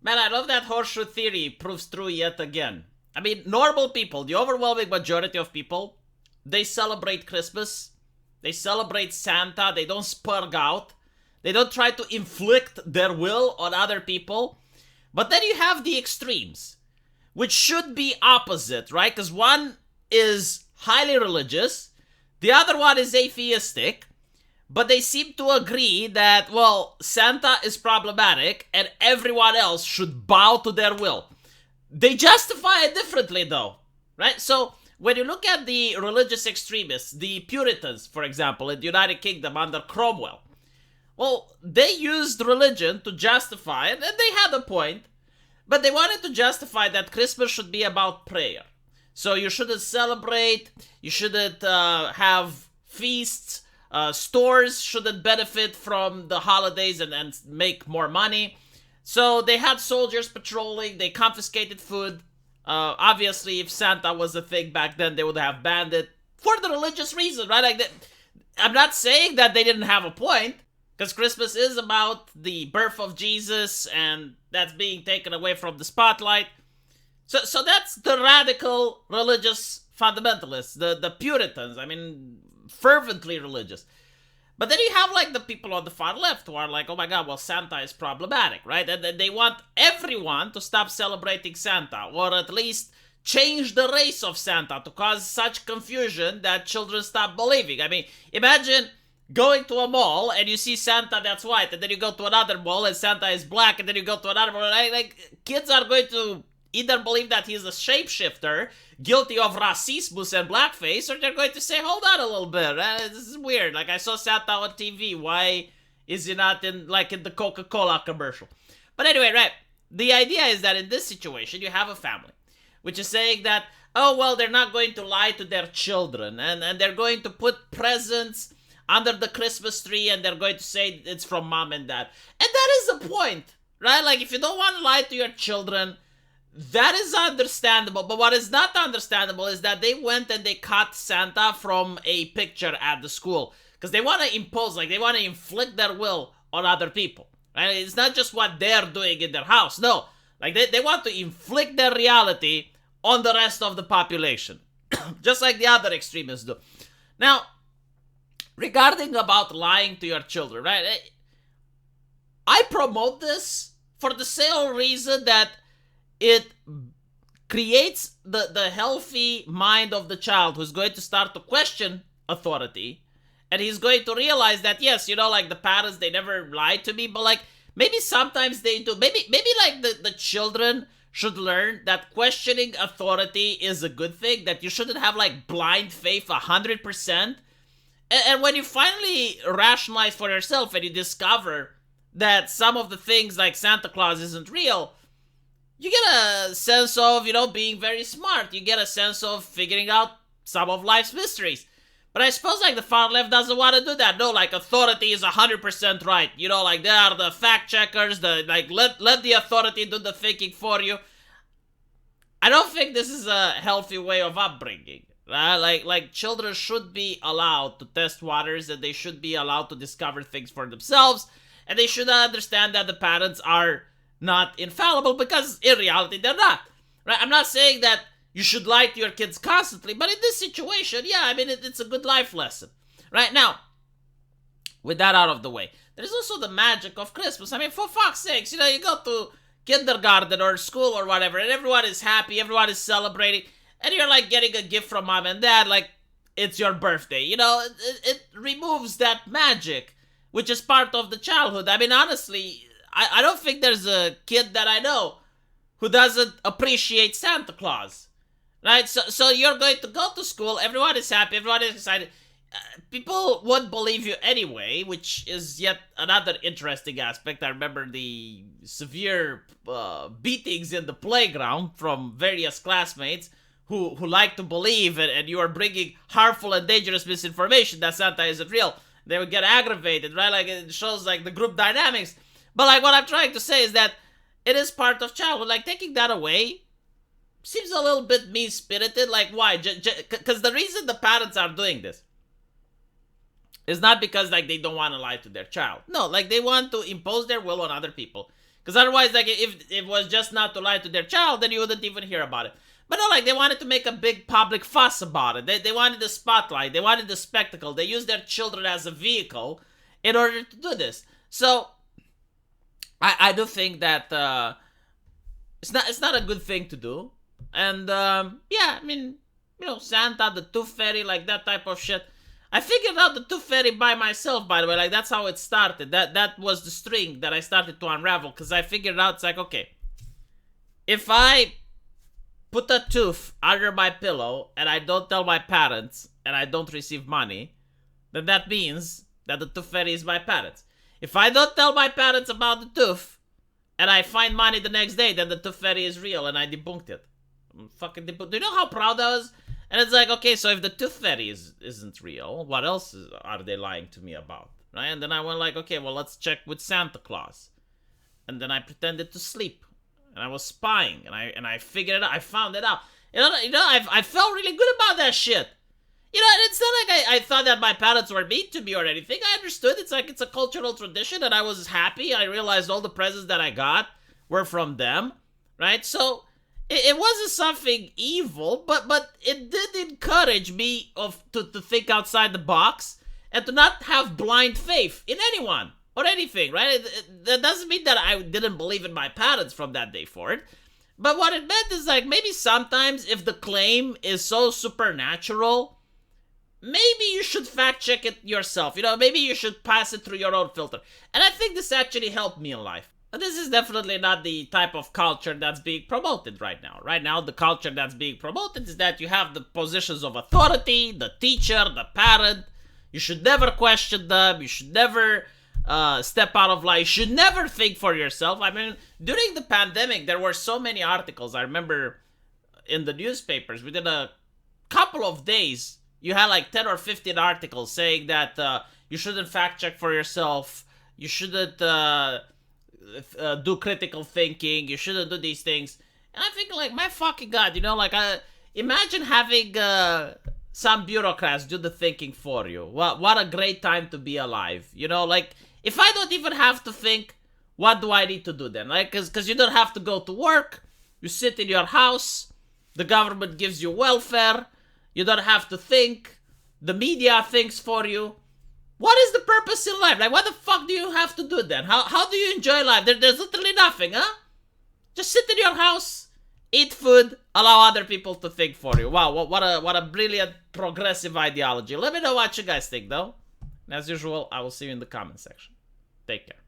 Man, I love that horseshoe theory proves true yet again. I mean, normal people, the overwhelming majority of people, they celebrate Christmas. They celebrate Santa. They don't spurg out. They don't try to inflict their will on other people. But then you have the extremes, which should be opposite, right? Because one is highly religious, the other one is atheistic, but they seem to agree that, well, Santa is problematic and everyone else should bow to their will. They justify it differently, though, right? So when you look at the religious extremists, the Puritans, for example, in the United Kingdom under Cromwell, well, they used religion to justify it, and they had a point, but they wanted to justify that Christmas should be about prayer. So you shouldn't celebrate, you shouldn't have feasts, stores shouldn't benefit from the holidays and make more money. So they had soldiers patrolling, they confiscated food. Obviously, if Santa was a thing back then, they would have banned it for the religious reason, right? Like, I'm not saying that they didn't have a point, because Christmas is about the birth of Jesus, and that's being taken away from the spotlight. So that's the radical religious fundamentalists, the Puritans, I mean, fervently religious. But then you have, like, the people on the far left who are like, oh my god, well, Santa is problematic, right? And they want everyone to stop celebrating Santa, or at least change the race of Santa to cause such confusion that children stop believing. I mean, imagine going to a mall and you see Santa that's white, and then you go to another mall and Santa is black, and then you go to another mall. Like, kids are going to either believe that he's a shapeshifter, guilty of racismus and blackface, or they're going to say, hold on a little bit, this is weird. Like, I saw Santa on TV, why is he not in the Coca-Cola commercial? But anyway, right, the idea is that in this situation, you have a family, which is saying that, oh, well, they're not going to lie to their children, and they're going to put presents under the Christmas tree, and they're going to say it's from mom and dad. And that is the point, right? Like, if you don't want to lie to your children, that is understandable. But what is not understandable is that they went and they cut Santa from a picture at the school, because they want to impose, like, they want to inflict their will on other people, right? It's not just what they're doing in their house. No, like, they want to inflict their reality on the rest of the population, just like the other extremists do. Now, regarding about lying to your children, right? I promote this for the sole reason that it creates the healthy mind of the child, who's going to start to question authority, and he's going to realize that, yes, you know, like, the parents, they never lied to me, but, like, maybe sometimes they do. Maybe like, the children should learn that questioning authority is a good thing, that you shouldn't have, like, blind faith 100%. And when you finally rationalize for yourself and you discover that some of the things, like Santa Claus, isn't real, you get a sense of, you know, being very smart. You get a sense of figuring out some of life's mysteries. But I suppose, like, the far left doesn't want to do that. No, like, authority is 100% right. You know, like, they are the fact checkers, let the authority do the thinking for you. I don't think this is a healthy way of upbringing. Like, children should be allowed to test waters, and they should be allowed to discover things for themselves, and they should understand that the parents are not infallible, because in reality they're not, right? I'm not saying that you should lie to your kids constantly, but in this situation, yeah, I mean, it's a good life lesson. Right now, with that out of the way, there's also the magic of Christmas. I mean, for fuck's sakes, you know, you go to kindergarten or school or whatever, and everyone is happy, everyone is celebrating, and you're, like, getting a gift from mom and dad, like, it's your birthday. You know, it removes that magic, which is part of the childhood. I mean, honestly, I don't think there's a kid that I know who doesn't appreciate Santa Claus, right? So you're going to go to school, everyone is happy, everyone is excited. People won't believe you anyway, which is yet another interesting aspect. I remember the severe beatings in the playground from various classmates who like to believe, and you are bringing harmful and dangerous misinformation that Santa isn't real. They would get aggravated, right? Like, it shows, like, the group dynamics. But, like, what I'm trying to say is that it is part of childhood. Like, taking that away seems a little bit mean-spirited. Like, why? Because the reason the parents are doing this is not because, like, they don't want to lie to their child. No, like, they want to impose their will on other people. Because otherwise, like, if it was just not to lie to their child, then you wouldn't even hear about it. But no, like, they wanted to make a big public fuss about it. They wanted the spotlight. They wanted the spectacle. They used their children as a vehicle in order to do this. So, I do think that it's not a good thing to do. And, yeah, I mean, you know, Santa, the Tooth Fairy, like, that type of shit. I figured out the Tooth Fairy by myself, by the way. Like, that's how it started. That was the string that I started to unravel. Because I figured out, it's like, okay, if I put a tooth under my pillow and I don't tell my parents and I don't receive money, then that means that the Tooth Fairy is my parents. If I don't tell my parents about the tooth and I find money the next day, then the Tooth Fairy is real and I debunked it. Fucking debunked. Do you know how proud I was? And it's like, okay, so if the Tooth Fairy isn't real, what else are they lying to me about? Right? And then I went like, okay, well, let's check with Santa Claus. And then I pretended to sleep. And I was spying. And I figured it out. I found it out. You know, I felt really good about that shit. You know, and it's not like I thought that my parents were mean to me or anything. I understood. It's like it's a cultural tradition. And I was happy. I realized all the presents that I got were from them. Right? So it wasn't something evil, but it did encourage me to think outside the box and to not have blind faith in anyone or anything, right? That doesn't mean that I didn't believe in my parents from that day forward. But what it meant is, like, maybe sometimes if the claim is so supernatural, maybe you should fact check it yourself. You know, maybe you should pass it through your own filter. And I think this actually helped me in life. But this is definitely not the type of culture that's being promoted right now. Right now, the culture that's being promoted is that you have the positions of authority, the teacher, the parent. You should never question them. You should never step out of line. You should never think for yourself. I mean, during the pandemic, there were so many articles. I remember in the newspapers, within a couple of days, you had like 10 or 15 articles saying that you shouldn't fact check for yourself. You shouldn't do critical thinking. You shouldn't do these things. And I think, like, my fucking God, you know, like, imagine having some bureaucrats do the thinking for you. What a great time to be alive. You know, like, if I don't even have to think, what do I need to do then? Like, because you don't have to go to work. You sit in your house. The government gives you welfare. You don't have to think. The media thinks for you. What is the purpose in life? Like, what the fuck do you have to do then? How do you enjoy life? There's literally nothing, huh? Just sit in your house, eat food, allow other people to think for you. Wow, what a brilliant progressive ideology. Let me know what you guys think, though. And as usual, I will see you in the comment section. Take care.